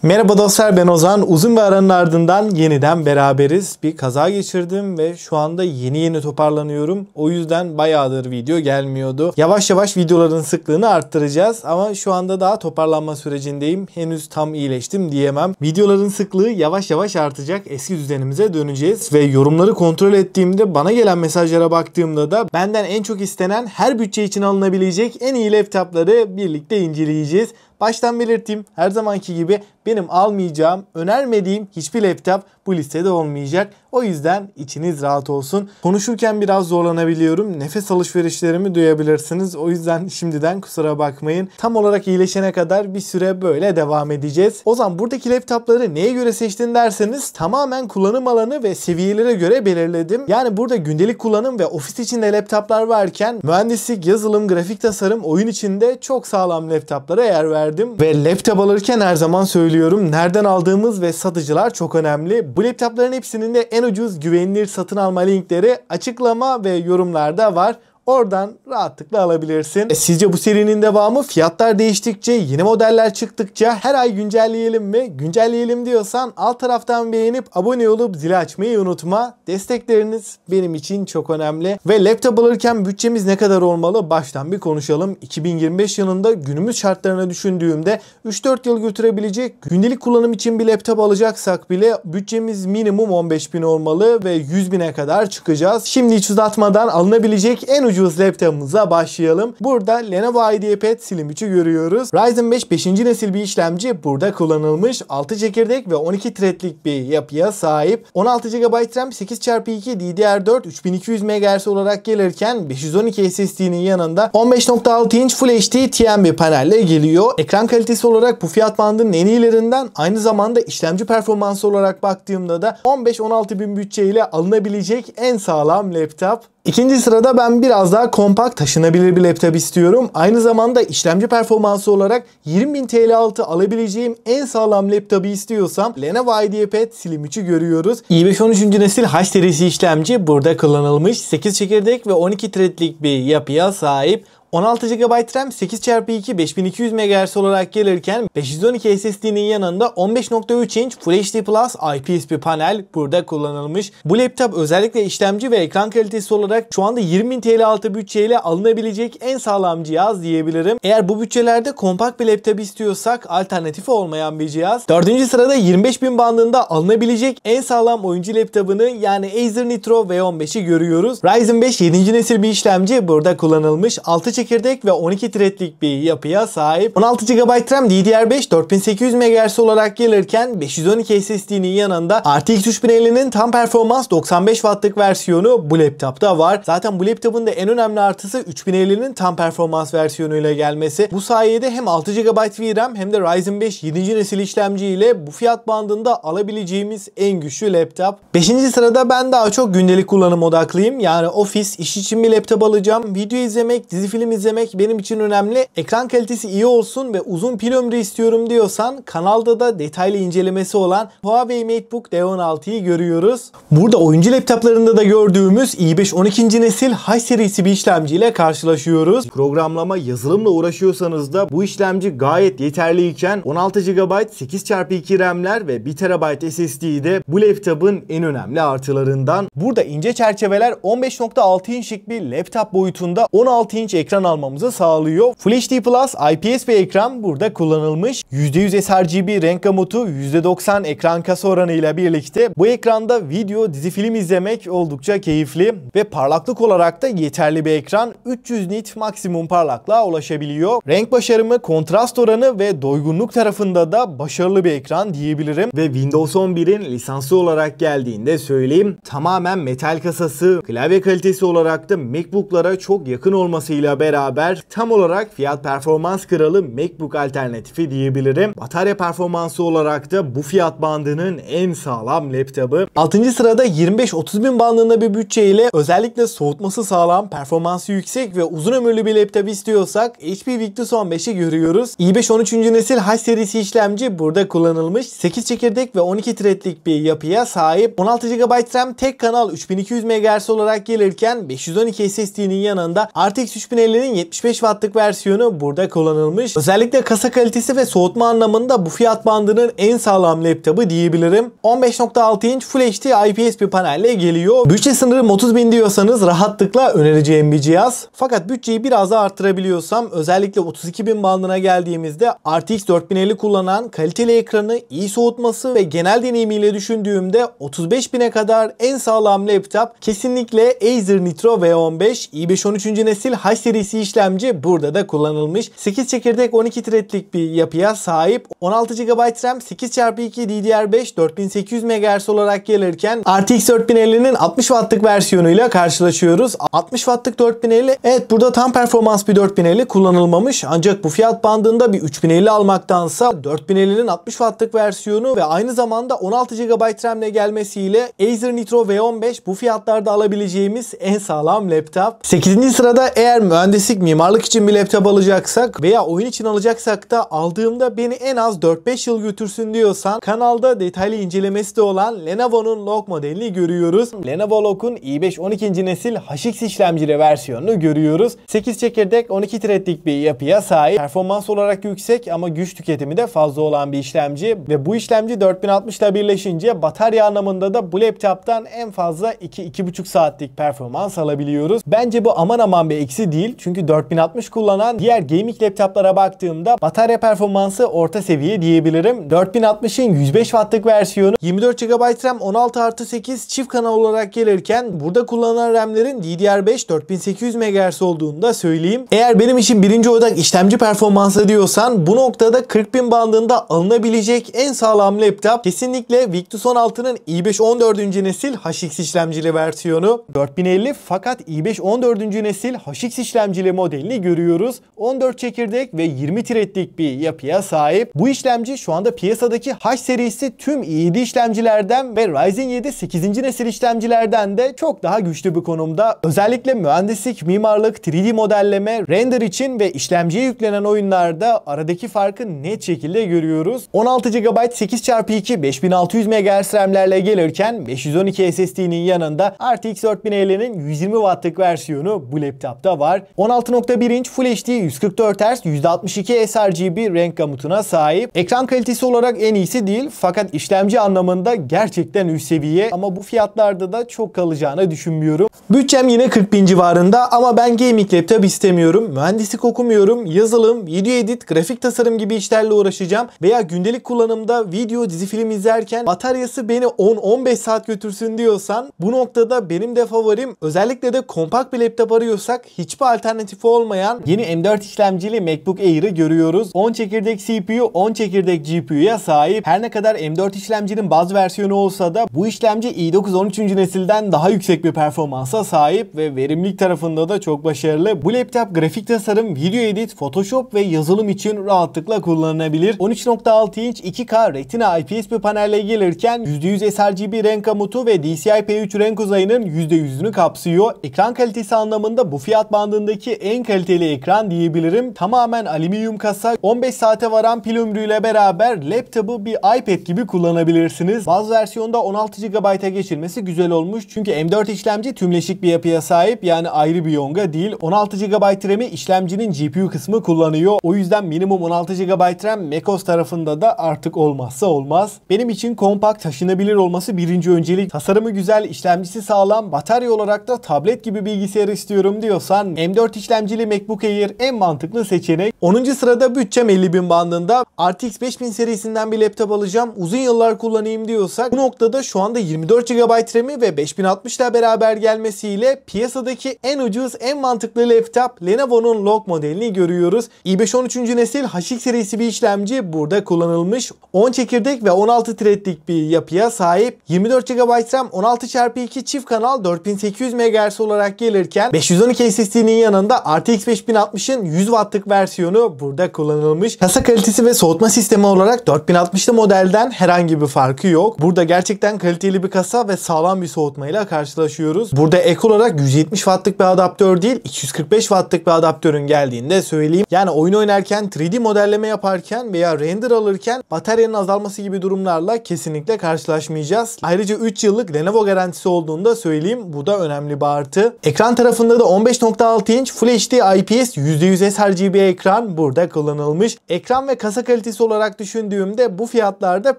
Merhaba dostlar, ben Ozan. Uzun bir aranın ardından yeniden beraberiz. Bir kaza geçirdim ve şu anda yeni toparlanıyorum. O yüzden bayağıdır video gelmiyordu. Yavaş yavaş videoların sıklığını arttıracağız ama şu anda daha toparlanma sürecindeyim. Henüz tam iyileştim diyemem. Videoların sıklığı yavaş yavaş artacak. Eski düzenimize döneceğiz ve yorumları kontrol ettiğimde, bana gelen mesajlara baktığımda da benden en çok istenen, her bütçe için alınabilecek en iyi laptopları birlikte inceleyeceğiz. Baştan belirteyim, her zamanki gibi benim almayacağım, önermediğim hiçbir laptop bu listede olmayacak. O yüzden içiniz rahat olsun. Konuşurken biraz zorlanabiliyorum. Nefes alışverişlerimi duyabilirsiniz. O yüzden şimdiden kusura bakmayın. Tam olarak iyileşene kadar bir süre böyle devam edeceğiz. O zaman buradaki laptopları neye göre seçtin derseniz, tamamen kullanım alanı ve seviyelere göre belirledim. Yani burada gündelik kullanım ve ofis içinde laptoplar varken, mühendislik, yazılım, grafik tasarım, oyun içinde çok sağlam laptoplara yer verdim. Ve laptop alırken her zaman söylüyorum, nereden aldığımız ve satıcılar çok önemli. Bu laptopların hepsinin de en ucuz, güvenilir satın alma linkleri açıklama ve yorumlarda var. Oradan rahatlıkla alabilirsin. Sizce bu serinin devamı, fiyatlar değiştikçe, yeni modeller çıktıkça her ay güncelleyelim mi? Güncelleyelim diyorsan alt taraftan beğenip abone olup zili açmayı unutma. Destekleriniz benim için çok önemli. Ve laptop alırken bütçemiz ne kadar olmalı? Baştan bir konuşalım. 2025 yılında günümüz şartlarını düşündüğümde 3-4 yıl götürebilecek gündelik kullanım için bir laptop alacaksak bile bütçemiz minimum 15.000 olmalı ve 100.000'e kadar çıkacağız. Şimdi hiç uzatmadan alınabilecek en ucuz laptopumuza başlayalım. Burada Lenovo IdeaPad Slim 3'ü görüyoruz. Ryzen 5 5. nesil bir işlemci burada kullanılmış. 6 çekirdek ve 12 threadlik bir yapıya sahip. 16 GB RAM, 8x2 DDR4 3200 MHz olarak gelirken 512 SSD'nin yanında 15.6 inç Full HD TN bir panelle geliyor. Ekran kalitesi olarak bu fiyat bandının en iyilerinden, aynı zamanda işlemci performansı olarak baktığımda da 15-16 bin bütçeyle alınabilecek en sağlam laptop. İkinci sırada ben biraz daha kompakt, taşınabilir bir laptop istiyorum. Aynı zamanda işlemci performansı olarak 20.000 TL altı alabileceğim en sağlam laptopu istiyorsam Lenovo IdeaPad Slim 3'ü görüyoruz. i5 13. nesil H serisi işlemci burada kullanılmış. 8 çekirdek ve 12 threadlik bir yapıya sahip. 16 GB RAM, 8x2 5200 MHz olarak gelirken 512 SSD'nin yanında 15.3 inç Full HD Plus IPS bir panel burada kullanılmış. Bu laptop özellikle işlemci ve ekran kalitesi olarak şu anda 20.000 TL altı bütçeyle alınabilecek en sağlam cihaz diyebilirim. Eğer bu bütçelerde kompakt bir laptop istiyorsak, alternatifi olmayan bir cihaz. 4. sırada 25.000 bandında alınabilecek en sağlam oyuncu laptopunu, yani Acer Nitro V15'i görüyoruz. Ryzen 5 7. nesil bir işlemci burada kullanılmış. 6 çekirdek ve 12 threadlik bir yapıya sahip. 16 GB RAM, DDR5 4800 MHz olarak gelirken 512 SSD'nin yanında RTX 3050'nin tam performans 95 Watt'lık versiyonu bu laptopta var. Zaten bu laptopun da en önemli artısı 3050'nin tam performans versiyonuyla gelmesi. Bu sayede hem 6 GB VRAM hem de Ryzen 5 7. nesil işlemci ile bu fiyat bandında alabileceğimiz en güçlü laptop. 5. sırada ben daha çok gündelik kullanım odaklıyım. Yani ofis, iş için bir laptop alacağım. Video izlemek, dizi film izlemek benim için önemli. Ekran kalitesi iyi olsun ve uzun pil ömrü istiyorum diyorsan, kanalda da detaylı incelemesi olan Huawei MateBook D16'yı görüyoruz. Burada oyuncu laptoplarında da gördüğümüz i5 12. nesil H serisi bir işlemciyle karşılaşıyoruz. Programlama, yazılımla uğraşıyorsanız da bu işlemci gayet yeterliyken 16 GB 8x2 RAM'ler ve 1 TB SSD de bu laptopun en önemli artılarından. Burada ince çerçeveler 15.6 inçlik bir laptop boyutunda 16 inç ekran almamızı sağlıyor. Full HD Plus IPS bir ekran burada kullanılmış. %100 sRGB renk gamutu, %90 ekran kasa oranı ile birlikte bu ekranda video, dizi, film izlemek oldukça keyifli ve parlaklık olarak da yeterli bir ekran. 300 nit maksimum parlaklığa ulaşabiliyor. Renk başarımı, kontrast oranı ve doygunluk tarafında da başarılı bir ekran diyebilirim. Ve Windows 11'in lisanslı olarak geldiğinde söyleyeyim, tamamen metal kasası, klavye kalitesi olarak da MacBook'lara çok yakın olmasıyla beraber tam olarak fiyat performans kralı MacBook alternatifi diyebilirim. Batarya performansı olarak da bu fiyat bandının en sağlam laptopu. 6. sırada 25-30 bin bandında bir bütçeyle özellikle soğutması sağlam, performansı yüksek ve uzun ömürlü bir laptop istiyorsak HP Victus 15'i görüyoruz. i5 13. nesil H serisi işlemci burada kullanılmış. 8 çekirdek ve 12 threadlik bir yapıya sahip. 16 GB RAM, tek kanal 3200 MHz olarak gelirken 512 SSD'nin yanında RTX 3050 4050'nin 75 wattlık versiyonu burada kullanılmış. Özellikle kasa kalitesi ve soğutma anlamında bu fiyat bandının en sağlam laptopu diyebilirim. 15.6 inç Full HD IPS bir panelle geliyor. Bütçe sınırı 30.000 diyorsanız rahatlıkla önereceğim bir cihaz. Fakat bütçeyi biraz daha arttırabiliyorsam, özellikle 32.000 bandına geldiğimizde RTX 4050 kullanan, kaliteli ekranı, iyi soğutması ve genel deneyimiyle düşündüğümde 35.000'e kadar en sağlam laptop kesinlikle Acer Nitro V15 i5 13. nesil H serisi işlemci burada da kullanılmış. 8 çekirdek 12 threadlik bir yapıya sahip. 16 GB RAM, 8x2 DDR5 4800 MHz olarak gelirken RTX 4050'nin 60 wattlık versiyonuyla karşılaşıyoruz. 60 wattlık 4050, evet burada tam performans bir 4050 kullanılmamış. Ancak bu fiyat bandında bir 3050 almaktansa 4050'nin 60 wattlık versiyonu ve aynı zamanda 16 GB RAM ile gelmesiyle Acer Nitro V15 bu fiyatlarda alabileceğimiz en sağlam laptop. 8. sırada eğer mühendislik, mimarlık için bir laptop alacaksak veya oyun için alacaksak da aldığımda beni en az 4-5 yıl götürsün diyorsan, kanalda detaylı incelemesi de olan Lenovo'nun Log modelini görüyoruz. Lenovo Log'un i5 12. nesil HX işlemcili versiyonunu görüyoruz. 8 çekirdek 12 threadlik bir yapıya sahip. Performans olarak yüksek ama güç tüketimi de fazla olan bir işlemci ve bu işlemci 4060 ile birleşince batarya anlamında da bu laptoptan en fazla 2-2,5 saatlik performans alabiliyoruz. Bence bu aman bir eksi değil. Çünkü 4060 kullanan diğer gaming laptoplara baktığımda batarya performansı orta seviye diyebilirim. 4060'ın 105 wattlık versiyonu 24 GB RAM 16+8 çift kanal olarak gelirken burada kullanılan RAM'lerin DDR5 4800 MHz olduğunu da söyleyeyim. Eğer benim için birinci odak işlemci performansı diyorsan, bu noktada 40.000 bandında alınabilecek en sağlam laptop kesinlikle Victus 16'nın i5 14. nesil HX işlemcili versiyonu. 4050 fakat i5 14. nesil HX işlemcili modelini görüyoruz. 14 çekirdek ve 20 threadlik bir yapıya sahip. Bu işlemci şu anda piyasadaki H serisi tüm i7 işlemcilerden ve Ryzen 7 8. nesil işlemcilerden de çok daha güçlü bir konumda. Özellikle mühendislik, mimarlık, 3D modelleme, render için ve işlemciye yüklenen oyunlarda aradaki farkı net şekilde görüyoruz. 16 GB 8x2 5600 MHz RAM'lerle gelirken 512 SSD'nin yanında RTX 4050'nin 120 wattlık versiyonu bu laptopta var. 16.1 inç Full HD 144 Hz %62 sRGB renk gamutuna sahip. Ekran kalitesi olarak en iyisi değil fakat işlemci anlamında gerçekten üst seviye, ama bu fiyatlarda da çok kalacağını düşünmüyorum. Bütçem yine 40.000 civarında ama ben gaming laptop istemiyorum. Mühendislik okumuyorum. Yazılım, video edit, grafik tasarım gibi işlerle uğraşacağım veya gündelik kullanımda video, dizi, film izlerken bataryası beni 10-15 saat götürsün diyorsan, bu noktada benim de favorim, özellikle de kompakt bir laptop arıyorsak hiçbir alternatifi olmayan yeni M4 işlemcili MacBook Air'ı görüyoruz. 10 çekirdek CPU, 10 çekirdek GPU'ya sahip. Her ne kadar M4 işlemcinin bazı versiyonu olsa da bu işlemci i9 13. nesilden daha yüksek bir performansa sahip ve verimlilik tarafında da çok başarılı. Bu laptop grafik tasarım, video edit, Photoshop ve yazılım için rahatlıkla kullanılabilir. 13.6 inç 2K Retina IPS bir panelle gelirken %100 sRGB renk gamutu ve DCI-P3 renk uzayının %100'ünü kapsıyor. Ekran kalitesi anlamında bu fiyat bandındaki en kaliteli ekran diyebilirim. Tamamen alüminyum kasa, 15 saate varan pil ömrüyle beraber laptopu bir iPad gibi kullanabilirsiniz. Bazı versiyonda 16 GB'a geçirmesi güzel olmuş. Çünkü M4 işlemci tümleşik bir yapıya sahip, yani ayrı bir yonga değil. 16 GB RAM'i işlemcinin GPU kısmı kullanıyor. O yüzden minimum 16 GB RAM macOS tarafında da artık olmazsa olmaz. Benim için kompakt, taşınabilir olması birinci öncelik. Tasarımı güzel, işlemcisi sağlam, batarya olarak da tablet gibi bilgisayar istiyorum diyorsan M4 işlemcili MacBook Air en mantıklı seçenek. 10. sırada bütçem 50.000 bandında. RTX 5000 serisinden bir laptop alacağım, uzun yıllar kullanayım diyorsak, bu noktada şu anda 24 GB RAM'i ve 5060 ile beraber gelmesiyle piyasadaki en ucuz, en mantıklı laptop Lenovo'nun Log modelini görüyoruz. i5 13. nesil HX serisi bir işlemci burada kullanılmış. 10 çekirdek ve 16 threadlik bir yapıya sahip. 24 GB RAM, 16x2 çift kanal 4800 MHz olarak gelirken 512 SSD'nin yanında RTX 5060'ın 100 wattlık versiyonu burada kullanılmış. Kasa kalitesi ve soğutma sistemi olarak 4060'lı modelden herhangi bir farkı yok. Burada gerçekten kaliteli bir kasa ve sağlam bir soğutmayla karşılaşıyoruz. Burada ek olarak 170 wattlık bir adaptör değil, 245 wattlık bir adaptörün geldiğini de söyleyeyim. Yani oyun oynarken, 3D modelleme yaparken veya render alırken bataryanın azalması gibi durumlarla kesinlikle karşılaşmayacağız. Ayrıca 3 yıllık Lenovo garantisi olduğunu da söyleyeyim. Bu da önemli bir artı. Ekran tarafında da 15.6 inç Full HD IPS %100 sRGB ekran burada kullanılmış. Ekran ve kasa kalitesi olarak düşündüğümde bu fiyatlarda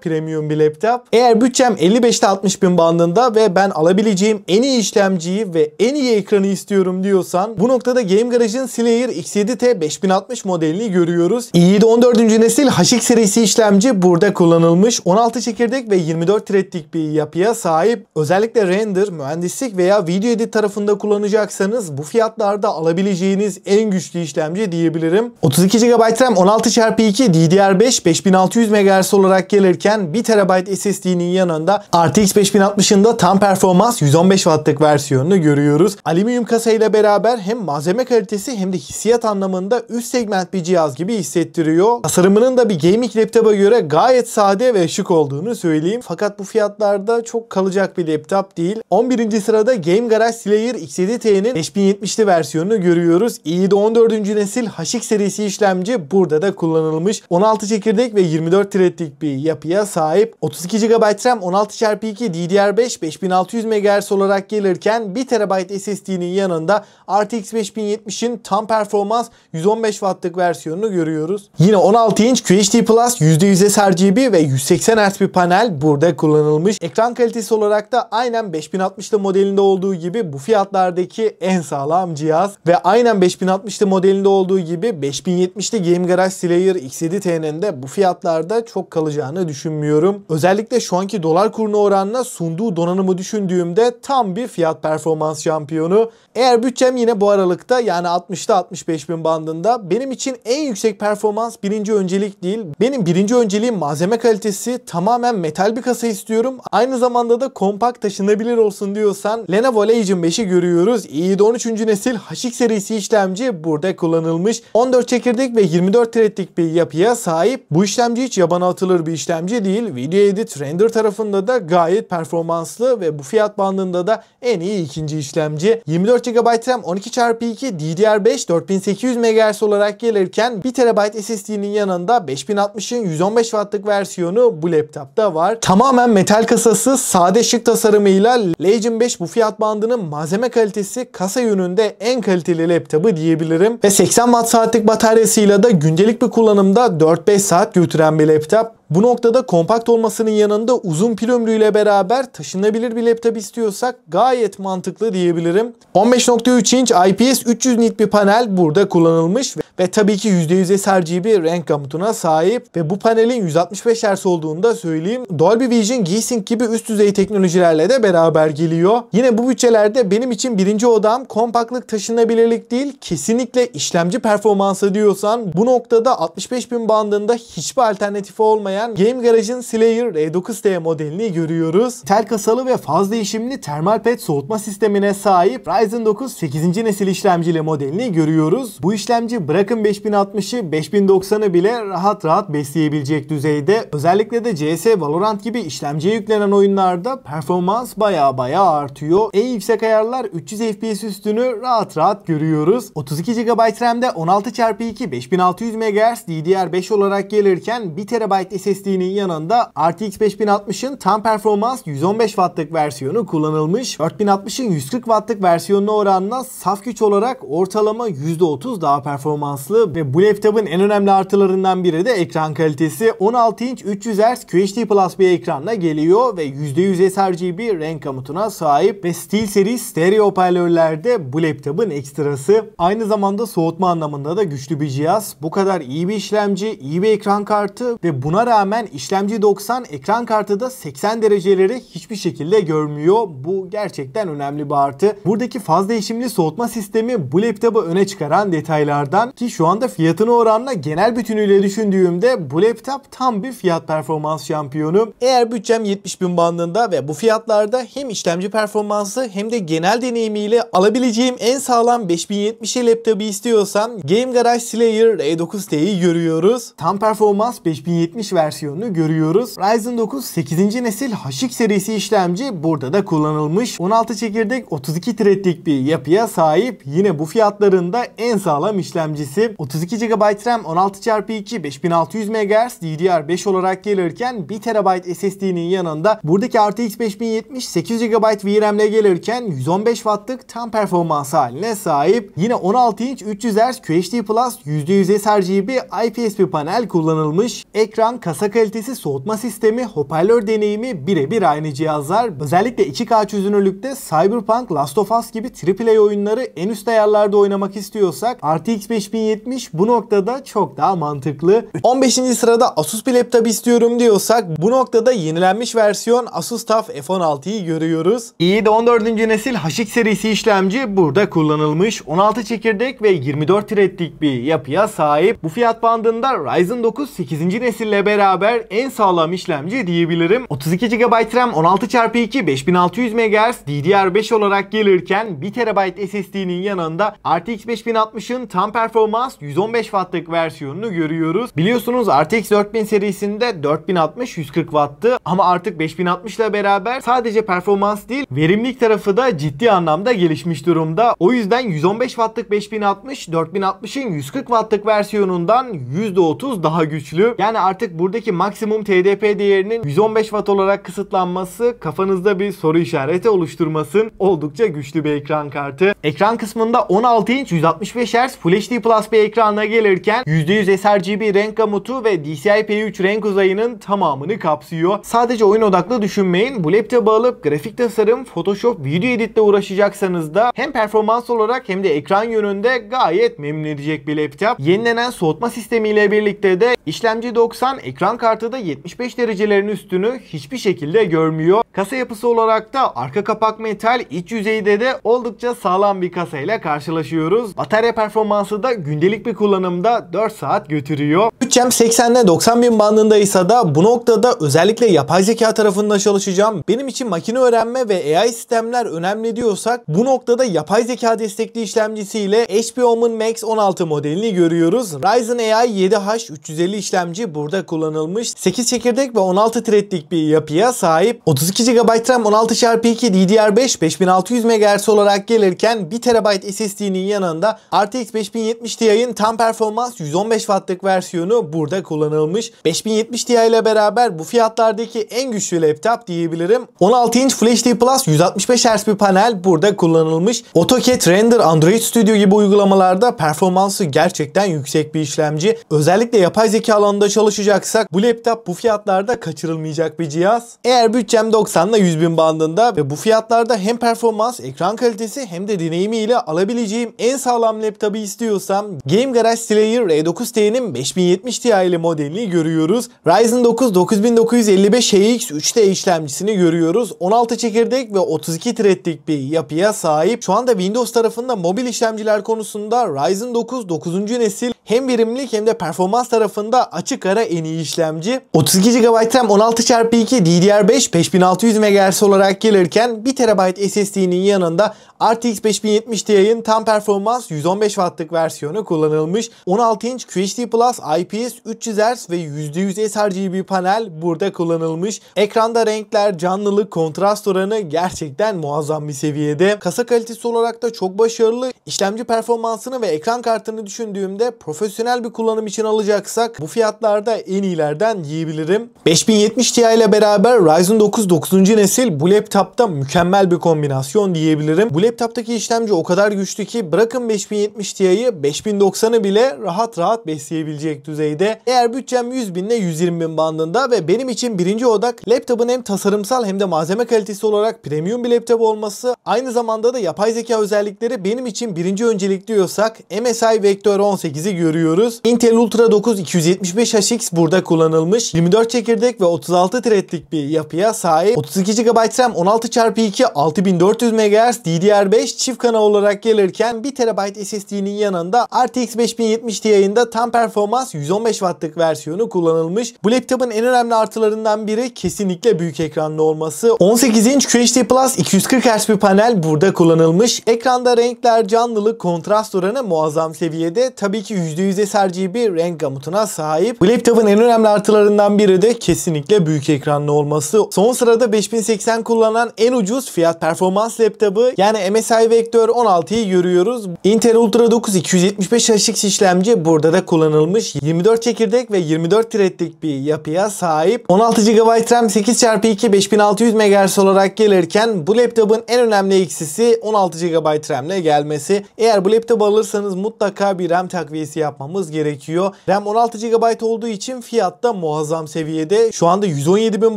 premium bir laptop. Eğer bütçem 55 ile 60 bin bandında ve ben alabileceğim en iyi işlemciyi ve en iyi ekranı istiyorum diyorsan bu noktada Game Garage'ın Slayer X7T 5060 modelini görüyoruz. i7 14. nesil HX serisi işlemci burada kullanılmış. 16 çekirdek ve 24 threadlik bir yapıya sahip. Özellikle render, mühendislik veya video edit tarafında kullanacaksanız bu fiyatlarda alabileceğiniz en güçlü işlemci diyebilirim. 32 GB RAM 16x2 DDR5 5600 MHz olarak gelirken 1 TB SSD'nin yanında RTX 5060'ın da tam performans 115 Watt'lık versiyonunu görüyoruz. Alüminyum kasa ile beraber hem malzeme kalitesi hem de hissiyat anlamında üst segment bir cihaz gibi hissettiriyor. Tasarımının da bir gaming laptopa göre gayet sade ve şık olduğunu söyleyeyim. Fakat bu fiyatlarda çok kalacak bir laptop değil. 11. sırada Game Garage Slayer X7T'nin 5070'li versiyonunu görüyoruz. i7 14. nesil HX serisi işlemci burada da kullanılmış. 16 çekirdek ve 24 threadlik bir yapıya sahip. 32 GB RAM 16x2 DDR5 5600 MHz olarak gelirken 1 TB SSD'nin yanında RTX 5070'in tam performans 115 Watt'lık versiyonunu görüyoruz. Yine 16 inç QHD Plus %100 sRGB ve 180 Hz bir panel burada kullanılmış. Ekran kalitesi olarak da aynen 5060'lı modelinde olduğu gibi bu fiyatlardaki en sağlam cihaz ve aynen 5060'lı modelinde olduğu gibi 5070'li Game Garage Slayer X7T'nin de bu fiyatlarda çok kalacağını düşünmüyorum. Özellikle şu anki dolar kuruna oranla sunduğu donanımı düşündüğümde tam bir fiyat performans şampiyonu. Eğer bütçem yine bu aralıkta yani 60'ta 65 bin bandında benim için en yüksek performans birinci öncelik değil. Benim birinci önceliğim malzeme kalitesi, tamamen metal bir kasa istiyorum. Aynı zamanda da kompakt taşınabilir olsun diyorsan Lenovo Legion 5'i görüyoruz. i7 13. nesil HX serisi işlemci burada kullanılmış. 14 çekirdek ve 24 threadlik bir yapıya sahip. Bu işlemci hiç yabana atılır bir işlemci değil. Video edit, render tarafında da gayet performanslı ve bu fiyat bandında da en iyi ikinci işlemci. 24 GB RAM 12x2 DDR5 4800 MHz olarak gelirken 1 TB SSD'nin yanında 5060'ın 115 Watt'lık versiyonu bu laptopta var. Tamamen metal kasası, sade şık tasarımıyla Legion 5 bu fiyat bandının malzeme kalitesi kasa yönünde en kaliteli laptopu diyebilirim. Ve 80 Watt saatlik bataryasıyla da gündelik bir kullanımda 4-5 saat götüren bir laptop. Bu noktada kompakt olmasının yanında uzun pil ömrüyle beraber taşınabilir bir laptop istiyorsak gayet mantıklı diyebilirim. 15.3 inç IPS 300 nit bir panel burada kullanılmış ve tabii ki %100 sRGB renk gamutuna sahip ve bu panelin 165 Hz olduğunu da söyleyeyim. Dolby Vision, G-Sync gibi üst düzey teknolojilerle de beraber geliyor. Yine bu bütçelerde benim için birinci odam kompaktlık, taşınabilirlik değil, kesinlikle işlemci performansı diyorsan bu noktada 65 bin bandında hiçbir alternatifi olmayan Game Garage'ın Slayer R9T modelini görüyoruz. Tel kasalı ve faz değişimli termal pet soğutma sistemine sahip Ryzen 9 8. nesil işlemcili modelini görüyoruz. Bu işlemci bırakın 5060'ı 5090'ı bile rahat besleyebilecek düzeyde. Özellikle de CS, Valorant gibi işlemciye yüklenen oyunlarda performans baya artıyor. En yüksek ayarlar 300 FPS üstünü rahat görüyoruz. 32 GB RAM'de 16x2 5600 MHz DDR5 olarak gelirken 1 TB SSD'nin yanında RTX 5060'ın tam performans 115 Watt'lık versiyonu kullanılmış. 4060'ın 140 Watt'lık versiyonuna oranla saf güç olarak ortalama %30 daha performanslı ve bu laptopun en önemli artılarından biri de ekran kalitesi. 16 inç 300 Hz QHD Plus bir ekranla geliyor ve %100 sRGB renk gamutuna sahip ve SteelSeries stereo hoparlörlerde bu laptopun ekstrası. Aynı zamanda soğutma anlamında da güçlü bir cihaz. Bu kadar iyi bir işlemci, iyi bir ekran kartı ve buna rağmen işlemci 90, ekran kartı da 80 dereceleri hiçbir şekilde görmüyor. Bu gerçekten önemli bir artı. Buradaki faz değişimli soğutma sistemi bu laptopu öne çıkaran detaylardan ki şu anda fiyatına oranla genel bütünüyle düşündüğümde bu laptop tam bir fiyat performans şampiyonu. Eğer bütçem 70 bin bandında ve bu fiyatlarda hem işlemci performansı hem de genel deneyimiyle alabileceğim en sağlam 5070'e laptopu istiyorsan Game Garage Slayer R9T'yi görüyoruz. Tam performans 5070 versiyonu versiyonunu görüyoruz. Ryzen 9 8. nesil HX serisi işlemci burada da kullanılmış. 16 çekirdek 32 threadlik bir yapıya sahip. Yine bu fiyatlarında en sağlam işlemcisi. 32 GB RAM 16x2 5600 MHz DDR5 olarak gelirken 1 TB SSD'nin yanında buradaki RTX 5070 8 GB VRAM ile gelirken 115 Watt'lık tam performans haline sahip. Yine 16 inç 300 Hz QHD Plus %100 sRGB IPS bir panel kullanılmış. Ekran, kasa kalitesi, soğutma sistemi, hoparlör deneyimi birebir aynı cihazlar. Özellikle 2K çözünürlükte Cyberpunk, Last of Us gibi AAA oyunları en üst ayarlarda oynamak istiyorsak RTX 5070 bu noktada çok daha mantıklı. 15. sırada Asus bir laptop istiyorum diyorsak bu noktada yenilenmiş versiyon Asus TUF F16'yı görüyoruz. i7 14. nesil HX serisi işlemci burada kullanılmış. 16 çekirdek ve 24 threadlik bir yapıya sahip. Bu fiyat bandında Ryzen 9 8. nesille beraber en sağlam işlemci diyebilirim. 32 GB RAM 16x2 5600 MHz DDR5 olarak gelirken 1 TB SSD'nin yanında RTX 5060'ın tam performans 115 Watt'lık versiyonunu görüyoruz. Biliyorsunuz RTX 4000 serisinde 4060 140 Watt'tı ama artık 5060 ile beraber sadece performans değil verimlilik tarafı da ciddi anlamda gelişmiş durumda. O yüzden 115 Watt'lık 5060 4060'ın 140 Watt'lık versiyonundan %30 daha güçlü. Yani artık buradaki maksimum TDP değerinin 115 Watt olarak kısıtlanması kafanızda bir soru işareti oluşturmasın. Oldukça güçlü bir ekran kartı. Ekran kısmında 16 inç 165 Hz Full HD Plus bir ekrana gelirken %100 sRGB renk gamutu ve DCI-P3 renk uzayının tamamını kapsıyor. Sadece oyun odaklı düşünmeyin. Bu laptopu alıp grafik tasarım, Photoshop, video editle uğraşacaksanız da hem performans olarak hem de ekran yönünde gayet memnun edecek bir laptop. Yenilenen soğutma sistemiyle birlikte de işlemci 90, ekran kartı da 75 derecelerin üstünü hiçbir şekilde görmüyor. Kasa yapısı olarak da arka kapak metal, iç yüzeyde de oldukça sağlam bir kasayla karşılaşıyoruz. Batarya performansı da gündelik bir kullanımda 4 saat götürüyor. Bütçem 80 ile 90 bin bandındaysa da bu noktada özellikle yapay zeka tarafında çalışacağım. Benim için makine öğrenme ve AI sistemler önemli diyorsak bu noktada yapay zeka destekli işlemcisiyle HP Omen Max 16 modelini görüyoruz. Ryzen AI 7H 350 işlemci burada kullanılmış. 8 çekirdek ve 16 threadlik bir yapıya sahip. 32 GB RAM 16x2 DDR5 5600 MHz olarak gelirken 1 TB SSD'nin yanında RTX 5070 Ti'nin tam performans 115 Watt'lık versiyonu burada kullanılmış. 5070 Ti ile beraber bu fiyatlardaki en güçlü laptop diyebilirim. 16 inç Full HD Plus 165 Hz bir panel burada kullanılmış. AutoCAD, Render, Android Studio gibi uygulamalarda performansı gerçekten yüksek bir işlemci. Özellikle yapay zeka alanında çalışacaksak bu laptop bu fiyatlarda kaçırılmayacak bir cihaz. Eğer bütçem 90 ile 100 bin bandında ve bu fiyatlarda hem performans, ekran kalitesi hem de deneyimiyle alabileceğim en sağlam laptopu istiyorsam Game Garage Slayer R9 T'nin 5070 Ti'li modelini görüyoruz. Ryzen 9 9955 HX 3D işlemcisini görüyoruz. 16 çekirdek ve 32 threadlik bir yapıya sahip. Şu anda Windows tarafında mobil işlemciler konusunda Ryzen 9 9. nesil hem verimlilik hem de performans tarafında açık ara en iyi işlemci. 32 GB RAM 16x2 DDR5 5600 MHz olarak gelirken 1 TB SSD'nin yanında RTX 5070 Ti'nin tam performans 115 Watt'lık versiyonu kullanılmış. 16 inç QHD Plus IPS 300 Hz ve %100 sRGB panel burada kullanılmış. Ekranda renkler, canlılık, kontrast oranı gerçekten muazzam bir seviyede. Kasa kalitesi olarak da çok başarılı. İşlemci performansını ve ekran kartını düşündüğümde profesyonel bir kullanım için alacaksak bu fiyatlarda en iyilerden diyebilirim. 5070 Ti ile beraber Ryzen 9 9. nesil bu laptopta mükemmel bir kombinasyon diyebilirim. Bu laptoptaki işlemci o kadar güçlü ki bırakın 5070 Ti'yi 5090'ı bile rahat rahat besleyebilecek düzeyde. Eğer bütçem 100 bin ile 120 bin bandında ve benim için birinci odak laptopun hem tasarımsal hem de malzeme kalitesi olarak premium bir laptop olması, aynı zamanda da yapay zeka özellikleri benim için birinci öncelik diyorsak MSI Vector 18'i görüyoruz. Intel Ultra 9 275HX burada kullanılmış. 24 çekirdek ve 36 threadlik bir yapıya sahip. 32 GB RAM 16x2 6400 MHz DDR5 çift kanal olarak gelirken 1 TB SSD'nin yanında RTX 5070 Ti'nin de tam performans 115 Watt'lık versiyonu kullanılmış. Bu laptopun en önemli artılarından biri kesinlikle büyük ekranlı olması. 18 inç QHD Plus 240 Hz bir panel burada kullanılmış. Ekranda renkler, canlılık, kontrast oranı muazzam seviyede. Tabii ki %100 sRGB renk gamutuna sahip. Bu laptopun en önemli artılarından biri de kesinlikle büyük ekranlı olması. Son sırada 5080 kullanan en ucuz fiyat performans laptopu yani MSI Vector 16'yı görüyoruz. Intel Ultra 9 275 HX işlemci burada da kullanılmış. 24 çekirdek ve 24 threadlik bir yapıya sahip. 16 GB RAM 8x2 5600 MHz olarak gelirken bu laptopun en önemli eksisi 16 GB RAM ile gelmesi. Eğer bu laptopu alırsanız mutlaka bir RAM takviyesi yapmamız gerekiyor. RAM 16 GB olduğu için fiyatta muazzam seviyede. Şu anda 117.000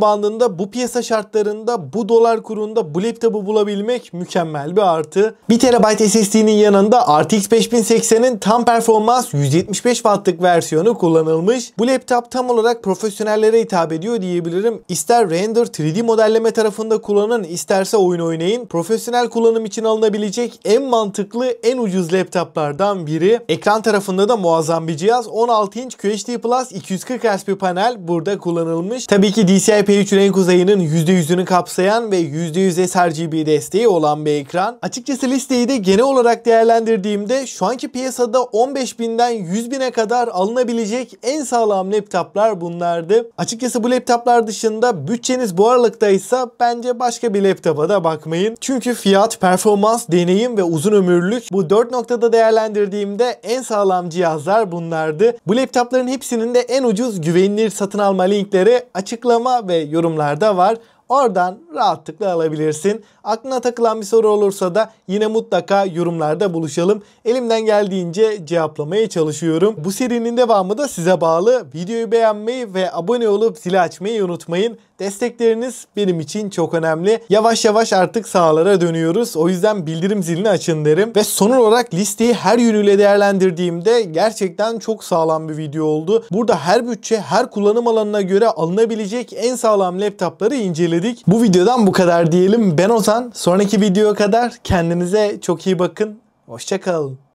bandında bu piyasa şartlarında bu dolar kurunda bu laptopu bulabilmek mükemmel bir artı. 1 TB SSD'nin yanında RTX 5080'in tam performans 175 Watt'lık versiyonu kullanılmış. Bu laptop tam olarak profesyonellere hitap ediyor diyebilirim. İster render 3D modelleme tarafında kullanın, isterse oyun oynayın. Profesyonel kullanım için alınabilecek en mantıklı, en ucuz laptoplardan biri. Ekran tarafında da muazzam bir cihaz. 16 inç QHD Plus 240 Hz bir panel burada kullanılmış. Tabii ki DCI-P3 renk uzayının %100'ünü kapsayan ve %100 sRGB desteği olan bir ekran. Açıkçası listeyi de genel olarak değerlendirdiğimde şu anki piyasada 15.000'den 100.000'e kadar alınabilecek en sağlam laptoplar bunlardı. Açıkçası bu laptoplar dışında bütçeniz bu aralıktaysa bence başka bir laptopa da bakmayın. Çünkü fiyat, performans, deneyim ve uzun ömürlülük bu 4 noktada değerlendirdiğimde en sağlam cihazlar bunlardı. Bu laptopların hepsinin de en ucuz güvenilir satın alma linkleri açıklama ve yorumlarda var. Oradan rahatlıkla alabilirsin. Aklına takılan bir soru olursa da yine mutlaka yorumlarda buluşalım. Elimden geldiğince cevaplamaya çalışıyorum. Bu serinin devamı da size bağlı. Videoyu beğenmeyi ve abone olup zili açmayı unutmayın. Destekleriniz benim için çok önemli. Yavaş yavaş artık sahalara dönüyoruz. O yüzden bildirim zilini açın derim. Ve son olarak listeyi her yönüyle değerlendirdiğimde gerçekten çok sağlam bir video oldu. Burada her bütçe, her kullanım alanına göre alınabilecek en sağlam laptopları inceledik. Bu videodan bu kadar diyelim. Ben Ozan. Sonraki videoya kadar kendinize çok iyi bakın. Hoşça kalın.